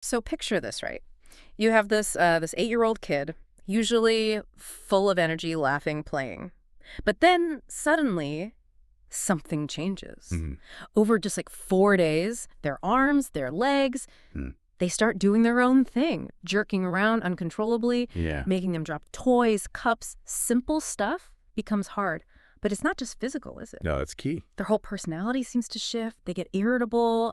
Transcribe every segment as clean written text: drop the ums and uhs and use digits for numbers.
So picture this, right? You have this 8-year-old kid, usually full of energy, laughing, playing. But then suddenly something changes. Hmm. Over just like 4 days, their arms, their legs, Hmm. they start doing their own thing, jerking around uncontrollably, Yeah. making them drop toys, cups. Simple stuff becomes hard. But it's not just physical, is it? No, that's key. Their whole personality seems to shift. They get irritable,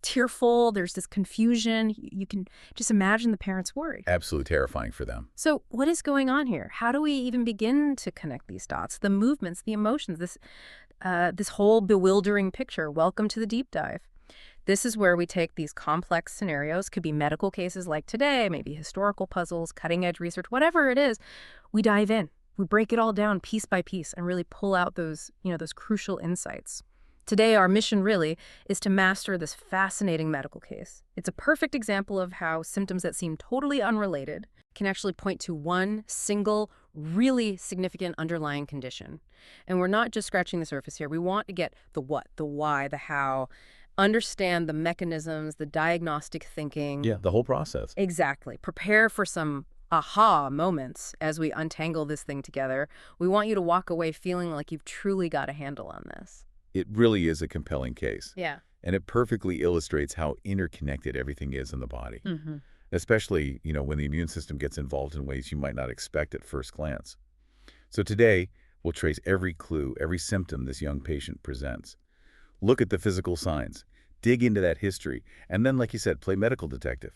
tearful. There's this confusion. You can just imagine the parents' worry. Absolutely terrifying for them. So what is going on here? How do we even begin to connect these dots? The movements, the emotions, this whole bewildering picture. Welcome to the deep dive. This is where we take these complex scenarios, could be medical cases like today, maybe historical puzzles, cutting-edge research, whatever it is. We dive in. We break it all down piece by piece and really pull out those crucial insights. Today, our mission really is to master this fascinating medical case. It's a perfect example of how symptoms that seem totally unrelated can actually point to one single, really significant underlying condition. And we're not just scratching the surface here. We want to get the what, the why, the how, understand the mechanisms, the diagnostic thinking. Yeah, the whole process. Exactly. Prepare for some aha moments as we untangle this thing together. We want you to walk away feeling like you've truly got a handle on this. It really is a compelling case. Yeah. And it perfectly illustrates how interconnected everything is in the body. Mm-hmm. Especially, when the immune system gets involved in ways you might not expect at first glance. So today, we'll trace every clue, every symptom this young patient presents. Look at the physical signs, dig into that history, and then, like you said, play medical detective.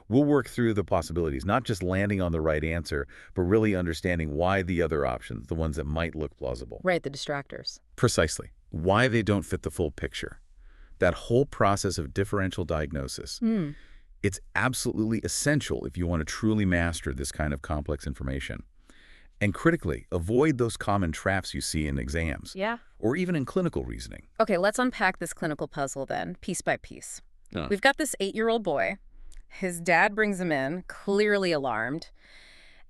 We'll work through the possibilities, not just landing on the right answer, but really understanding why the other options, the ones that might look plausible. Right, the distractors. Precisely. Why they don't fit the full picture. That whole process of differential diagnosis. It's absolutely essential if you want to truly master this kind of complex information. And critically, avoid those common traps you see in exams. Yeah. Or even in clinical reasoning. Okay, let's unpack this clinical puzzle then, piece by piece. We've got this 8-year-old boy. His dad brings him in, clearly alarmed,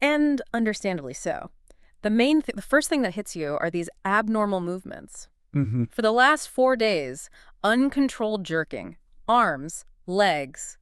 and understandably so. The first thing that hits you are these abnormal movements. For the last 4 days, uncontrolled jerking, arms, legs.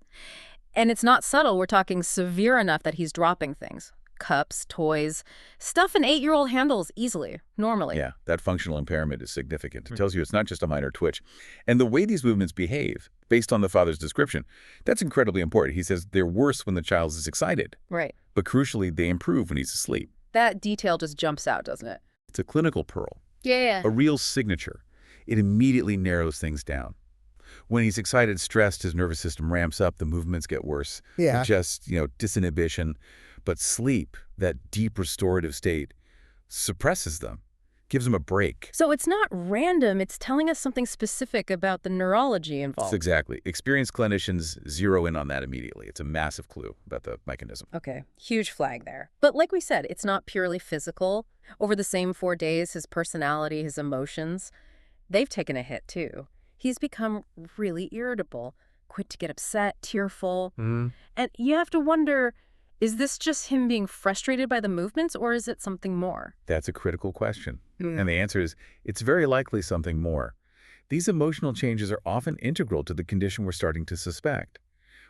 And it's not subtle. We're talking severe enough that he's dropping things. Cups, toys, stuff an 8-year-old handles easily, normally. Yeah, that functional impairment is significant. It tells you it's not just a minor twitch. And the way these movements behave, based on the father's description, that's incredibly important. He says they're worse when the child is excited. Right. But crucially, they improve when he's asleep. That detail just jumps out, doesn't it? It's a clinical pearl. Yeah. A real signature. It immediately narrows things down. When he's excited, stressed, his nervous system ramps up, the movements get worse. Yeah. Just, disinhibition. But sleep, that deep restorative state, suppresses them, gives them a break. So it's not random. It's telling us something specific about the neurology involved. Exactly. Experienced clinicians zero in on that immediately. It's a massive clue about the mechanism. Okay, huge flag there. But like we said, it's not purely physical. Over the same 4 days, his personality, his emotions, they've taken a hit too. He's become really irritable, quick to get upset, tearful. And you have to wonder, is this just him being frustrated by the movements, or is it something more? That's a critical question. And the answer is, it's very likely something more. These emotional changes are often integral to the condition we're starting to suspect.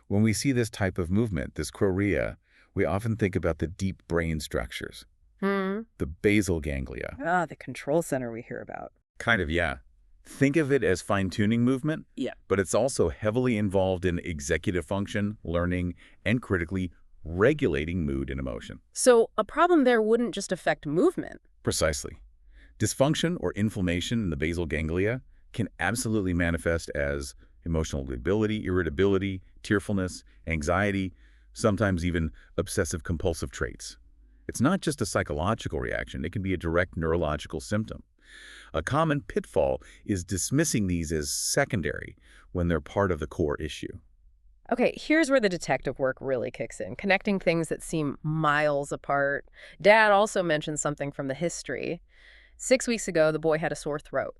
When we see this type of movement, this chorea, we often think about the deep brain structures. The basal ganglia. Ah, the control center we hear about. Kind of, yeah. Think of it as fine-tuning movement, Yeah. but it's also heavily involved in executive function, learning, and critically, regulating mood and emotion. So a problem there wouldn't just affect movement. Precisely. Dysfunction or inflammation in the basal ganglia can absolutely manifest as emotional lability, irritability, tearfulness, anxiety, sometimes even obsessive-compulsive traits. It's not just a psychological reaction. It can be a direct neurological symptom. A common pitfall is dismissing these as secondary when they're part of the core issue. Okay, here's where the detective work really kicks in, connecting things that seem miles apart. Dad also mentioned something from the history. 6 weeks ago, the boy had a sore throat.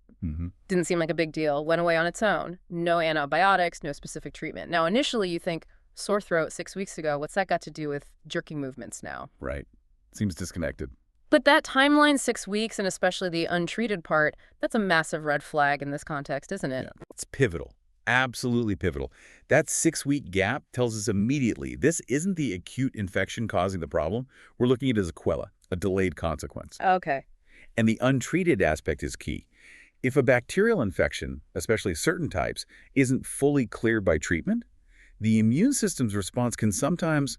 Didn't seem like a big deal, went away on its own. No antibiotics, no specific treatment. Now, initially, you think, sore throat 6 weeks ago, what's that got to do with jerking movements now? Right. Seems disconnected. But that timeline, 6 weeks, and especially the untreated part, that's a massive red flag in this context, isn't it? Yeah. It's pivotal. Absolutely pivotal. That 6-week gap tells us immediately this isn't the acute infection causing the problem. We're looking at it as a quella, a delayed consequence. Okay. And the untreated aspect is key. If a bacterial infection, especially certain types, isn't fully cleared by treatment, the immune system's response can sometimes,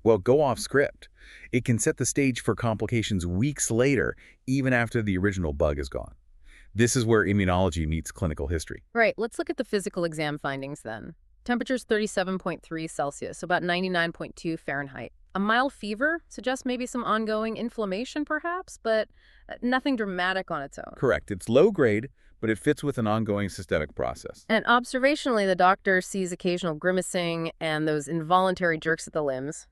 well, go off script. It can set the stage for complications weeks later, even after the original bug is gone. This is where immunology meets clinical history. Right, let's look at the physical exam findings then. Temperature's 37.3 Celsius, about 99.2 Fahrenheit. A mild fever suggests maybe some ongoing inflammation perhaps, but nothing dramatic on its own. Correct. It's low grade, but it fits with an ongoing systemic process. And observationally, the doctor sees occasional grimacing and those involuntary jerks at the limbs.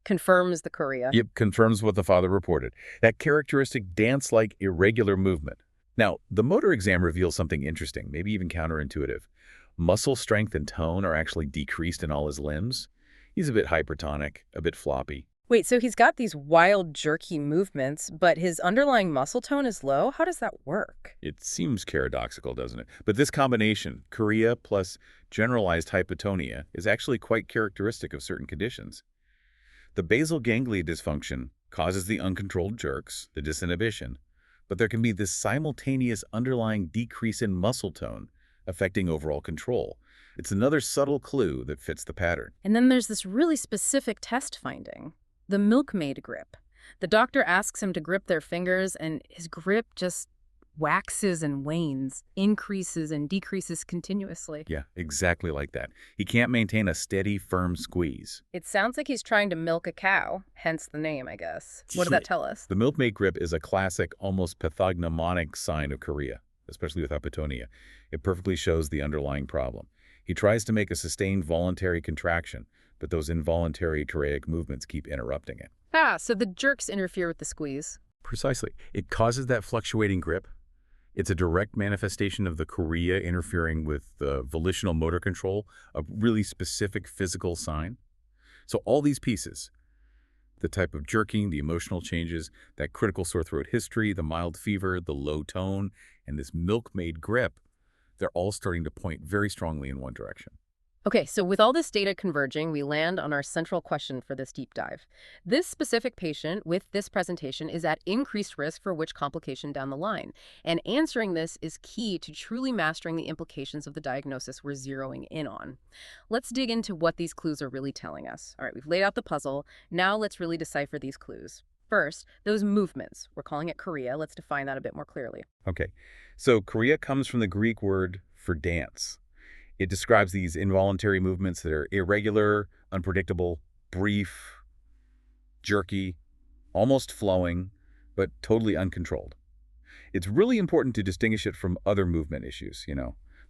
Confirms the chorea. Yep, confirms what the father reported. That characteristic dance-like irregular movement. Now, the motor exam reveals something interesting, maybe even counterintuitive. Muscle strength and tone are actually decreased in all his limbs. He's a bit hypertonic, a bit floppy. Wait, so he's got these wild, jerky movements, but his underlying muscle tone is low? How does that work? It seems paradoxical, doesn't it? But this combination, chorea plus generalized hypotonia, is actually quite characteristic of certain conditions. The basal ganglia dysfunction causes the uncontrolled jerks, the disinhibition, but there can be this simultaneous underlying decrease in muscle tone affecting overall control. It's another subtle clue that fits the pattern. And then there's this really specific test finding, the milkmaid grip. The doctor asks him to grip their fingers, and his grip just waxes and wanes, increases and decreases continuously. Yeah, exactly like that. He can't maintain a steady, firm squeeze. It sounds like he's trying to milk a cow, hence the name, I guess. What does that tell us? The milkmaid grip is a classic, almost pathognomonic sign of chorea, especially with hypotonia. It perfectly shows the underlying problem. He tries to make a sustained voluntary contraction, but those involuntary choreic movements keep interrupting it. So the jerks interfere with the squeeze. Precisely. It causes that fluctuating grip. It's a direct manifestation of the chorea interfering with the volitional motor control, a really specific physical sign. So all these pieces, the type of jerking, the emotional changes, that critical sore throat history, the mild fever, the low tone, and this milkmaid grip, they're all starting to point very strongly in one direction. Okay, so with all this data converging, we land on our central question for this deep dive. This specific patient with this presentation is at increased risk for which complication down the line? And answering this is key to truly mastering the implications of the diagnosis we're zeroing in on. Let's dig into what these clues are really telling us. All right, we've laid out the puzzle. Now let's really decipher these clues. First, those movements. We're calling it chorea. Let's define that a bit more clearly. Okay, so chorea comes from the Greek word for dance. It describes these involuntary movements that are irregular, unpredictable, brief, jerky, almost flowing, but totally uncontrolled. It's really important to distinguish it from other movement issues,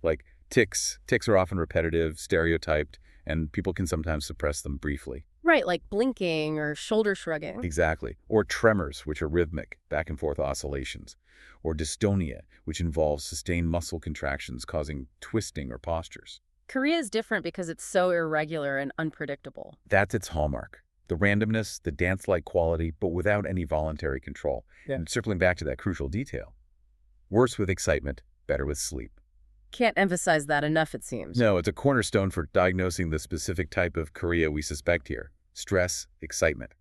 like tics. Tics are often repetitive, stereotyped, and people can sometimes suppress them briefly. Right, like blinking or shoulder shrugging. Exactly. Or tremors, which are rhythmic, back and forth oscillations. Or dystonia, which involves sustained muscle contractions causing twisting or postures. Chorea is different because it's so irregular and unpredictable. That's its hallmark. The randomness, the dance-like quality, but without any voluntary control. Yeah. And circling back to that crucial detail. Worse with excitement, better with sleep. Can't emphasize that enough, it seems. No, it's a cornerstone for diagnosing the specific type of chorea we suspect here. Stress, excitement.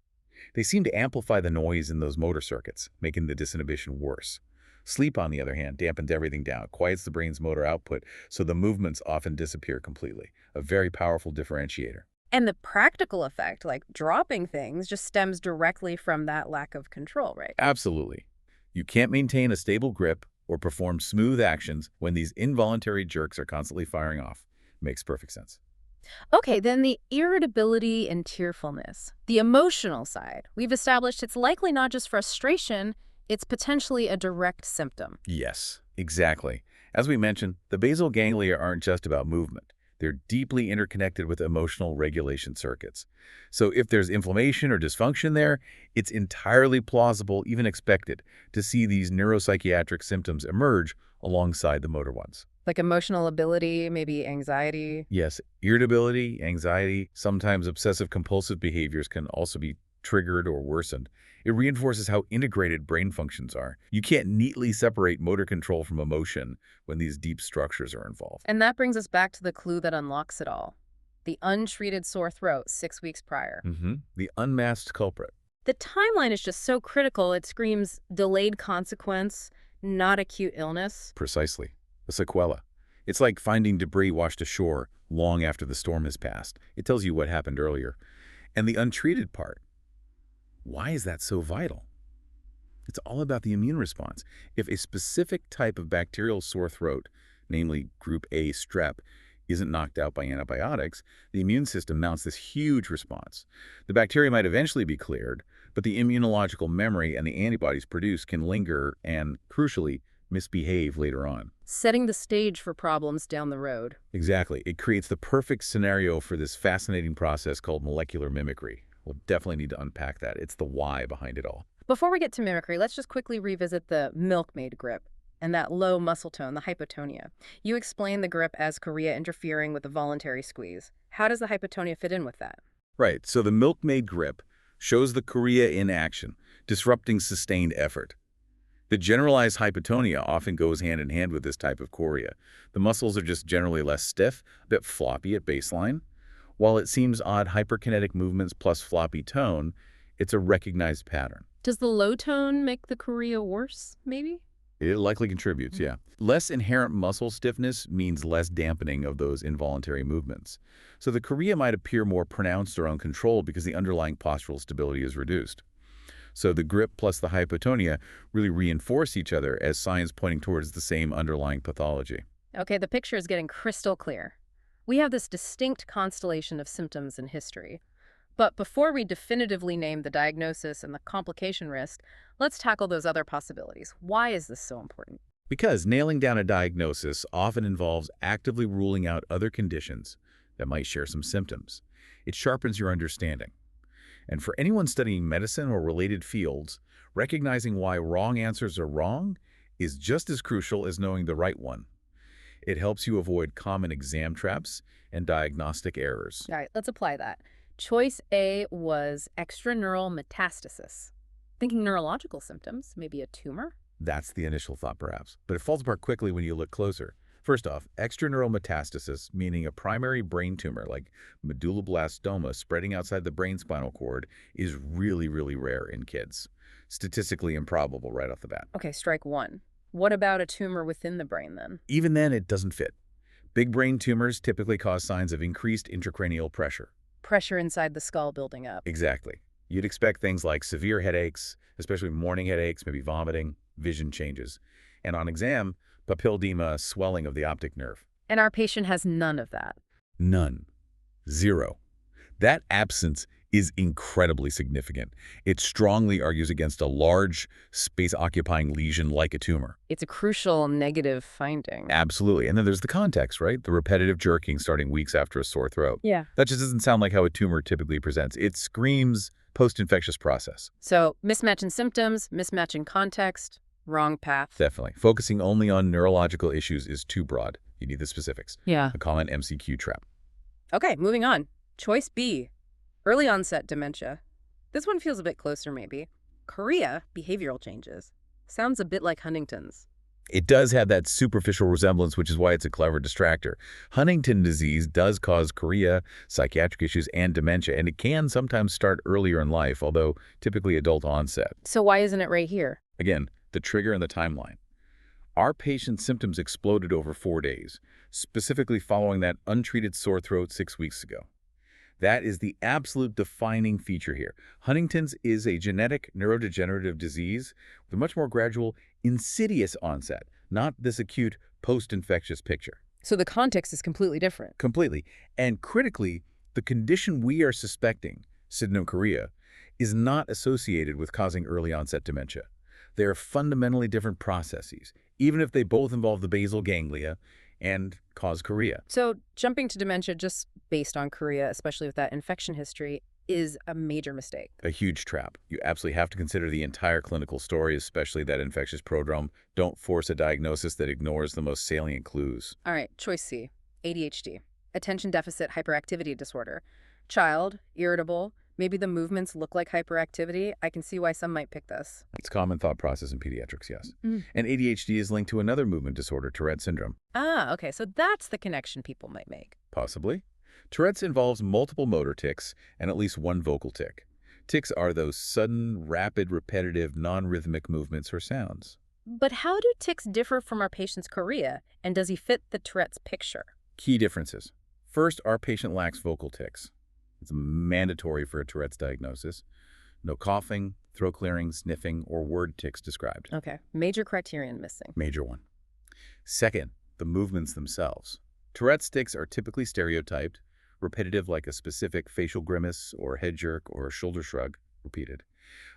They seem to amplify the noise in those motor circuits, making the disinhibition worse. Sleep, on the other hand, dampens everything down, quiets the brain's motor output, so the movements often disappear completely. A very powerful differentiator. And the practical effect, like dropping things, just stems directly from that lack of control, right? Absolutely. You can't maintain a stable grip or perform smooth actions when these involuntary jerks are constantly firing off. Makes perfect sense. Okay, then the irritability and tearfulness, the emotional side. We've established it's likely not just frustration, it's potentially a direct symptom. Yes, exactly. As we mentioned, the basal ganglia aren't just about movement. They're deeply interconnected with emotional regulation circuits. So if there's inflammation or dysfunction there, it's entirely plausible, even expected, to see these neuropsychiatric symptoms emerge alongside the motor ones. Like emotional ability, maybe anxiety. Yes, irritability, anxiety, sometimes obsessive-compulsive behaviors can also be triggered or worsened. It reinforces how integrated brain functions are. You can't neatly separate motor control from emotion when these deep structures are involved. And that brings us back to the clue that unlocks it all. The untreated sore throat 6 weeks prior. The unmasked culprit. The timeline is just so critical. It screams delayed consequence, not acute illness. Precisely. A sequela. It's like finding debris washed ashore long after the storm has passed. It tells you what happened earlier. And the untreated part. Why is that so vital? It's all about the immune response. If a specific type of bacterial sore throat, namely group A strep, isn't knocked out by antibiotics, the immune system mounts this huge response. The bacteria might eventually be cleared, but the immunological memory and the antibodies produced can linger and, crucially, misbehave later on. Setting the stage for problems down the road. Exactly. It creates the perfect scenario for this fascinating process called molecular mimicry. We'll definitely need to unpack that. It's the why behind it all. Before we get to mimicry, let's just quickly revisit the milkmaid grip and that low muscle tone, the hypotonia. You explain the grip as chorea interfering with the voluntary squeeze. How does the hypotonia fit in with that? Right. So the milkmaid grip shows the chorea in action, disrupting sustained effort. The generalized hypotonia often goes hand in hand with this type of chorea. The muscles are just generally less stiff, a bit floppy at baseline. While it seems odd, hyperkinetic movements plus floppy tone, it's a recognized pattern. Does the low tone make the chorea worse, maybe? It likely contributes, yeah. Less inherent muscle stiffness means less dampening of those involuntary movements. So the chorea might appear more pronounced or uncontrolled because the underlying postural stability is reduced. So the grip plus the hypotonia really reinforce each other as signs pointing towards the same underlying pathology. Okay, the picture is getting crystal clear. We have this distinct constellation of symptoms in history. But before we definitively name the diagnosis and the complication risk, let's tackle those other possibilities. Why is this so important? Because nailing down a diagnosis often involves actively ruling out other conditions that might share some symptoms. It sharpens your understanding. And for anyone studying medicine or related fields, recognizing why wrong answers are wrong is just as crucial as knowing the right one. It helps you avoid common exam traps and diagnostic errors. All right, let's apply that. Choice A was extraneural metastasis. Thinking neurological symptoms, maybe a tumor? That's the initial thought, perhaps. But it falls apart quickly when you look closer. First off, extraneural metastasis, meaning a primary brain tumor like medulloblastoma spreading outside the brain spinal cord, is really, really rare in kids. Statistically improbable right off the bat. Okay, strike one. What about a tumor within the brain then? Even then, it doesn't fit. Big brain tumors typically cause signs of increased intracranial pressure. Pressure inside the skull building up. Exactly. You'd expect things like severe headaches, especially morning headaches, maybe vomiting, vision changes. And on exam, papilledema, swelling of the optic nerve. And our patient has none of that. None. Zero. That absence is incredibly significant. It strongly argues against a large, space-occupying lesion like a tumor. It's a crucial negative finding. Absolutely. And then there's the context, right? The repetitive jerking starting weeks after a sore throat. Yeah. That just doesn't sound like how a tumor typically presents. It screams post-infectious process. So mismatch in symptoms, mismatch in context, wrong path. Definitely. Focusing only on neurological issues is too broad. You need the specifics. Yeah. A common MCQ trap. Okay, moving on. Choice B, early onset dementia. This one feels a bit closer maybe. Chorea, behavioral changes. Sounds a bit like Huntington's. It does have that superficial resemblance, which is why it's a clever distractor. Huntington disease does cause chorea, psychiatric issues, and dementia, and it can sometimes start earlier in life, although typically adult onset. So why isn't it right here? Again, the trigger and the timeline. Our patient's symptoms exploded over 4 days, specifically following that untreated sore throat 6 weeks ago. That is the absolute defining feature here. Huntington's is a genetic neurodegenerative disease with a much more gradual, insidious onset, not this acute post-infectious picture. So the context is completely different. Completely. And critically, the condition we are suspecting, sydenchorea, is not associated with causing early onset dementia. They are fundamentally different processes, even if they both involve the basal ganglia and cause chorea. So jumping to dementia just based on chorea, especially with that infection history, is a major mistake. A huge trap. You absolutely have to consider the entire clinical story, especially that infectious prodrome. Don't force a diagnosis that ignores the most salient clues. All right, choice C, ADHD, attention deficit hyperactivity disorder. Child, irritable, Maybe the movements look like hyperactivity. I can see why some might pick this. It's a common thought process in pediatrics, yes. Mm. And ADHD is linked to another movement disorder, Tourette syndrome. Ah, okay, so that's the connection people might make. Possibly. Tourette's involves multiple motor tics and at least one vocal tic. Tics are those sudden, rapid, repetitive, non-rhythmic movements or sounds. But how do tics differ from our patient's chorea, and does he fit the Tourette's picture? Key differences. First, our patient lacks vocal tics. It's mandatory for a Tourette's diagnosis. No coughing, throat clearing, sniffing, or word tics described. Okay, major criterion missing. Major one. Second, the movements themselves. Tourette's tics are typically stereotyped, repetitive like a specific facial grimace or head jerk or a shoulder shrug, repeated.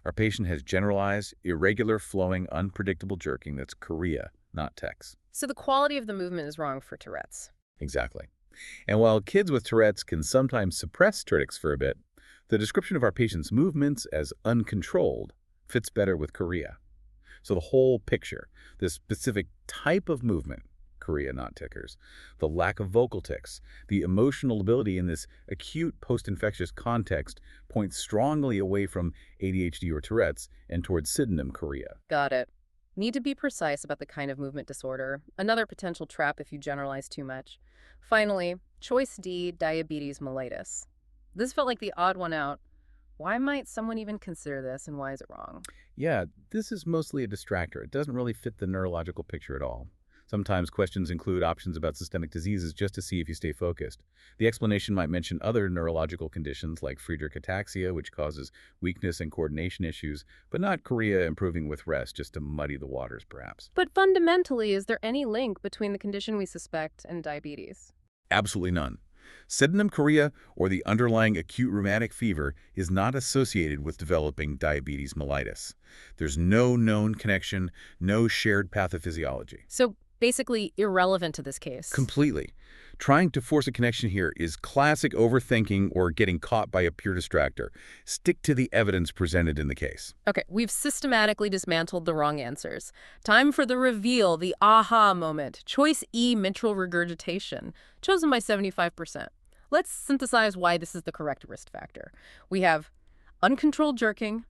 Our patient has generalized, irregular, flowing, unpredictable jerking that's chorea, not tics. So the quality of the movement is wrong for Tourette's. Exactly. And while kids with Tourette's can sometimes suppress tics for a bit, the description of our patient's movements as uncontrolled fits better with chorea. So the whole picture, this specific type of movement, chorea, not tickers, the lack of vocal tics, the emotional ability in this acute post-infectious context points strongly away from ADHD or Tourette's and towards synonym chorea. Got it. Need to be precise about the kind of movement disorder. Another potential trap if you generalize too much. Finally, choice D, diabetes mellitus. This felt like the odd one out. Why might someone even consider this, and why is it wrong? Yeah, this is mostly a distractor. It doesn't really fit the neurological picture at all. Sometimes questions include options about systemic diseases just to see if you stay focused. The explanation might mention other neurological conditions like Friedreich ataxia, which causes weakness and coordination issues, but not chorea improving with rest, just to muddy the waters, perhaps. But fundamentally, is there any link between the condition we suspect and diabetes? Absolutely none. Synonym chorea, or the underlying acute rheumatic fever, is not associated with developing diabetes mellitus. There's no known connection, no shared pathophysiology. So basically irrelevant to this case. Completely. Trying to force a connection here is classic overthinking or getting caught by a pure distractor. Stick to the evidence presented in the case. Okay, we've systematically dismantled the wrong answers. Time for the reveal, the aha moment. Choice E, mitral regurgitation, chosen by 75%. Let's synthesize why this is the correct risk factor. We have uncontrolled jerking,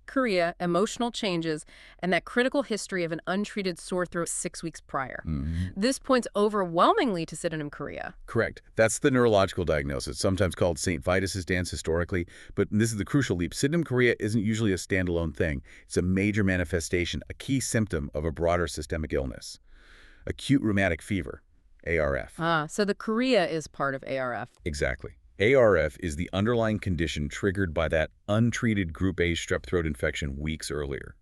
chorea, emotional changes, and that critical history of an untreated sore throat 6 weeks prior. This points overwhelmingly to synonym chorea. Correct. That's the neurological diagnosis, sometimes called St. Vitus's dance historically, but this is the crucial leap. Synonym chorea isn't usually a standalone thing. It's a major manifestation, a key symptom of a broader systemic illness. Acute rheumatic fever, ARF. So the chorea is part of ARF. Exactly. ARF is the underlying condition triggered by that untreated group A strep throat infection weeks earlier.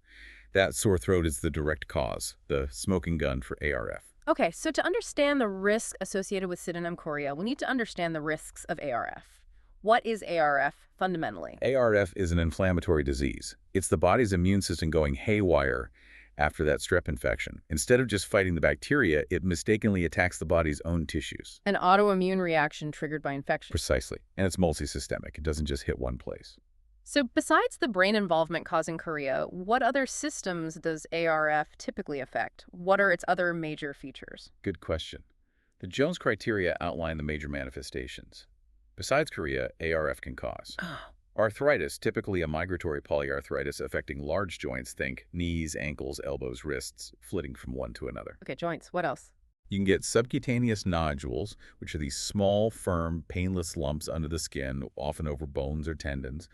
That sore throat is the direct cause, the smoking gun for ARF. Okay, so to understand the risk associated with synonym chorea, we need to understand the risks of ARF. What is ARF fundamentally? ARF is an inflammatory disease. It's the body's immune system going haywire after that strep infection. Instead of just fighting the bacteria, it mistakenly attacks the body's own tissues. An autoimmune reaction triggered by infection. Precisely. And it's multisystemic. It doesn't just hit one place. So besides the brain involvement causing chorea, what other systems does ARF typically affect? What are its other major features? Good question. The Jones criteria outline the major manifestations. Besides chorea, ARF can cause arthritis, typically a migratory polyarthritis affecting large joints, think knees, ankles, elbows, wrists, flitting from one to another. Okay, joints. What else? You can get subcutaneous nodules, which are these small, firm, painless lumps under the skin, often over bones or tendons.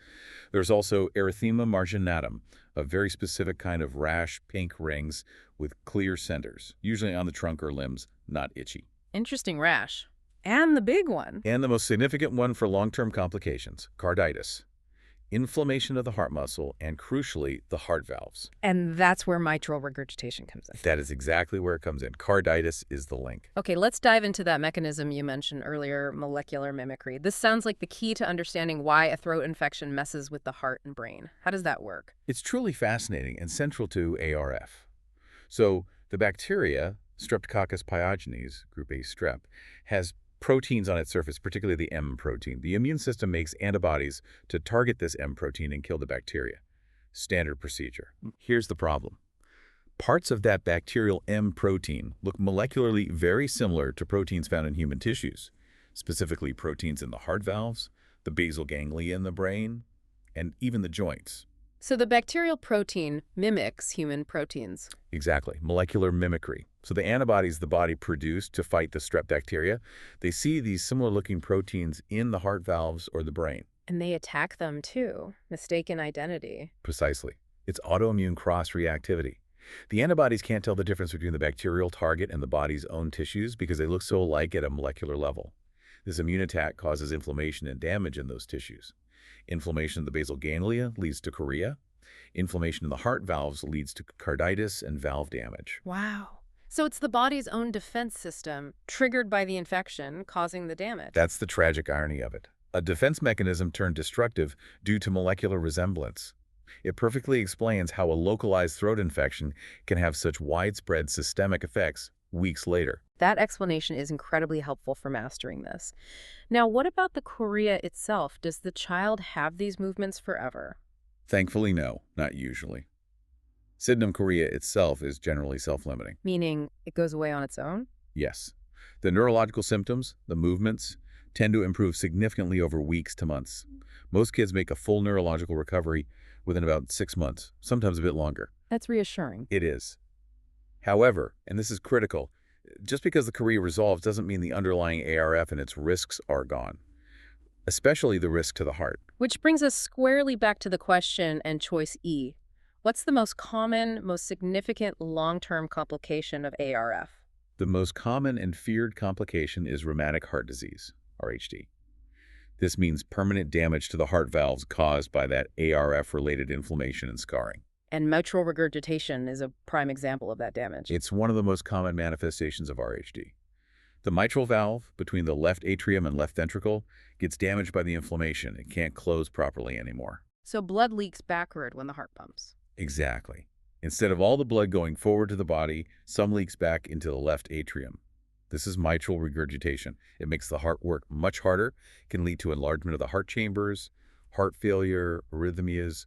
There's also erythema marginatum, a very specific kind of rash, pink rings with clear centers, usually on the trunk or limbs, not itchy. Interesting rash. And the big one. And the most significant one for long-term complications, carditis. Inflammation of the heart muscle, and crucially, the heart valves. And that's where mitral regurgitation comes in. That is exactly where it comes in. Carditis is the link. Okay, let's dive into that mechanism you mentioned earlier, molecular mimicry. This sounds like the key to understanding why a throat infection messes with the heart and brain. How does that work? It's truly fascinating and central to ARF. So the bacteria, Streptococcus pyogenes, group A strep, has proteins on its surface, particularly the M protein. The immune system makes antibodies to target this M protein and kill the bacteria. Standard procedure. Here's the problem. Parts of that bacterial M protein look molecularly very similar to proteins found in human tissues, specifically proteins in the heart valves, the basal ganglia in the brain, and even the joints. So the bacterial protein mimics human proteins. Exactly, molecular mimicry. So the antibodies the body produced to fight the strep bacteria, they see these similar-looking proteins in the heart valves or the brain. And they attack them too. Mistaken identity. Precisely. It's autoimmune cross-reactivity. The antibodies can't tell the difference between the bacterial target and the body's own tissues because they look so alike at a molecular level. This immune attack causes inflammation and damage in those tissues. Inflammation of the basal ganglia leads to chorea. Inflammation in the heart valves leads to carditis and valve damage. Wow. So it's the body's own defense system, triggered by the infection, causing the damage. That's the tragic irony of it. A defense mechanism turned destructive due to molecular resemblance. It perfectly explains how a localized throat infection can have such widespread systemic effects weeks later. That explanation is incredibly helpful for mastering this. Now, what about the chorea itself? Does the child have these movements forever? Thankfully, no, not usually. Sydenham chorea itself is generally self-limiting. Meaning it goes away on its own? Yes. The neurological symptoms, the movements, tend to improve significantly over weeks to months. Most kids make a full neurological recovery within about 6 months, sometimes a bit longer. That's reassuring. It is. However, and this is critical, just because the chorea resolves doesn't mean the underlying ARF and its risks are gone, especially the risk to the heart. Which brings us squarely back to the question and choice E. What's the most common, most significant long-term complication of ARF? The most common and feared complication is rheumatic heart disease, RHD. This means permanent damage to the heart valves caused by that ARF-related inflammation and scarring. And mitral regurgitation is a prime example of that damage. It's one of the most common manifestations of RHD. The mitral valve between the left atrium and left ventricle gets damaged by the inflammation. It can't close properly anymore. So blood leaks backward when the heart pumps. Exactly. Instead of all the blood going forward to the body, some leaks back into the left atrium. This is mitral regurgitation. It makes the heart work much harder, can lead to enlargement of the heart chambers, heart failure, arrhythmias,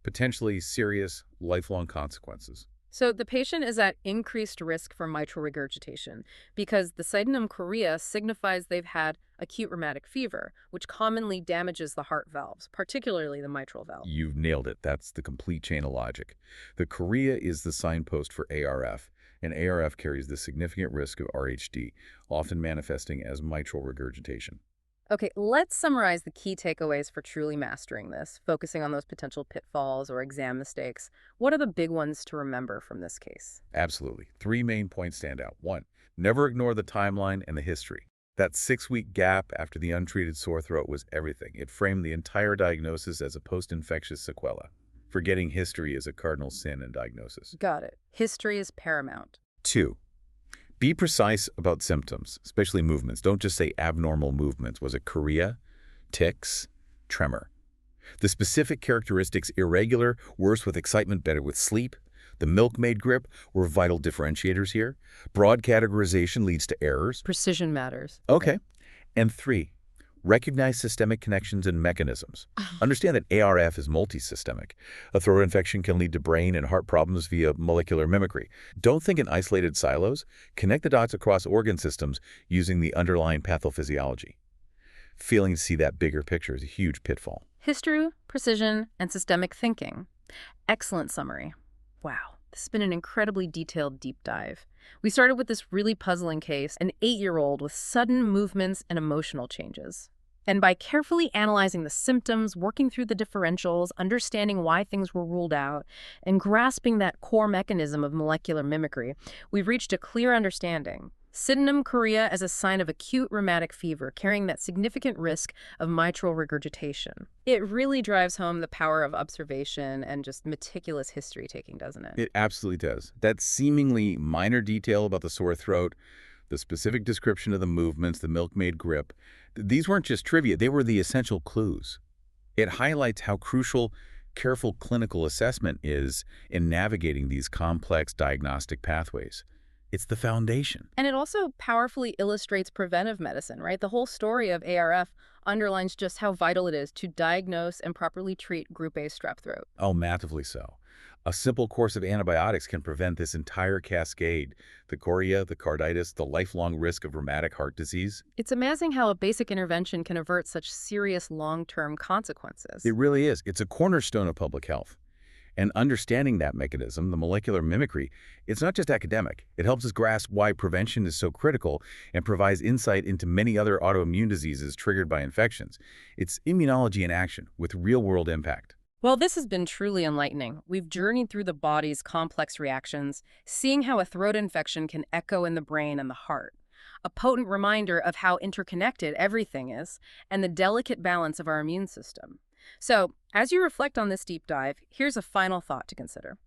potentially serious lifelong consequences. So the patient is at increased risk for mitral regurgitation because the Sydenham chorea signifies they've had acute rheumatic fever, which commonly damages the heart valves, particularly the mitral valve. You've nailed it. That's the complete chain of logic. The chorea is the signpost for ARF, and ARF carries the significant risk of RHD, often manifesting as mitral regurgitation. Okay, let's summarize the key takeaways for truly mastering this, focusing on those potential pitfalls or exam mistakes. What are the big ones to remember from this case? Absolutely. 3 main points stand out. 1, never ignore the timeline and the history. That 6-week gap after the untreated sore throat was everything. It framed the entire diagnosis as a post-infectious sequela. Forgetting history is a cardinal sin in diagnosis. Got it. History is paramount. 2, be precise about symptoms, especially movements. Don't just say abnormal movements. Was it chorea, tics, tremor? The specific characteristics, irregular, worse with excitement, better with sleep. The milkmaid grip were vital differentiators here. Broad categorization leads to errors. Precision matters. Okay. And 3, recognize systemic connections and mechanisms. Understand that ARF is multisystemic. A throat infection can lead to brain and heart problems via molecular mimicry. Don't think in isolated silos. Connect the dots across organ systems using the underlying pathophysiology. Failing to see that bigger picture is a huge pitfall. History, precision, and systemic thinking. Excellent summary. Wow, this has been an incredibly detailed deep dive. We started with this really puzzling case, an 8-year-old with sudden movements and emotional changes. And by carefully analyzing the symptoms, working through the differentials, understanding why things were ruled out, and grasping that core mechanism of molecular mimicry, we've reached a clear understanding. Sydenham chorea as a sign of acute rheumatic fever, carrying that significant risk of mitral regurgitation. It really drives home the power of observation and just meticulous history-taking, doesn't it? It absolutely does. That seemingly minor detail about the sore throat, the specific description of the movements, the milkmaid grip, these weren't just trivia, they were the essential clues. It highlights how crucial careful clinical assessment is in navigating these complex diagnostic pathways. It's the foundation. And it also powerfully illustrates preventive medicine, right? The whole story of ARF underlines just how vital it is to diagnose and properly treat group A strep throat. Oh, massively so. A simple course of antibiotics can prevent this entire cascade, the chorea, the carditis, the lifelong risk of rheumatic heart disease. It's amazing how a basic intervention can avert such serious long-term consequences. It really is. It's a cornerstone of public health. And understanding that mechanism, the molecular mimicry, it's not just academic. It helps us grasp why prevention is so critical and provides insight into many other autoimmune diseases triggered by infections. It's immunology in action with real-world impact. Well, this has been truly enlightening. We've journeyed through the body's complex reactions, seeing how a throat infection can echo in the brain and the heart. A potent reminder of how interconnected everything is and the delicate balance of our immune system. So, as you reflect on this deep dive, here's a final thought to consider.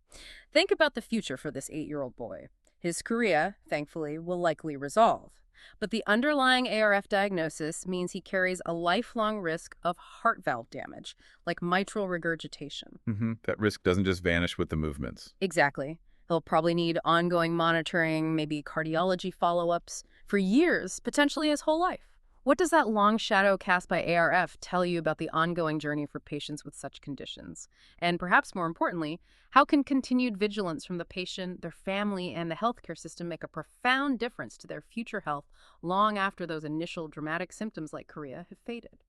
Think about the future for this 8-year-old boy. His chorea, thankfully, will likely resolve. But the underlying ARF diagnosis means he carries a lifelong risk of heart valve damage, like mitral regurgitation. That risk doesn't just vanish with the movements. Exactly. He'll probably need ongoing monitoring, maybe cardiology follow-ups, for years, potentially his whole life. What does that long shadow cast by ARF tell you about the ongoing journey for patients with such conditions? And perhaps more importantly, how can continued vigilance from the patient, their family, and the healthcare system make a profound difference to their future health long after those initial dramatic symptoms like chorea have faded?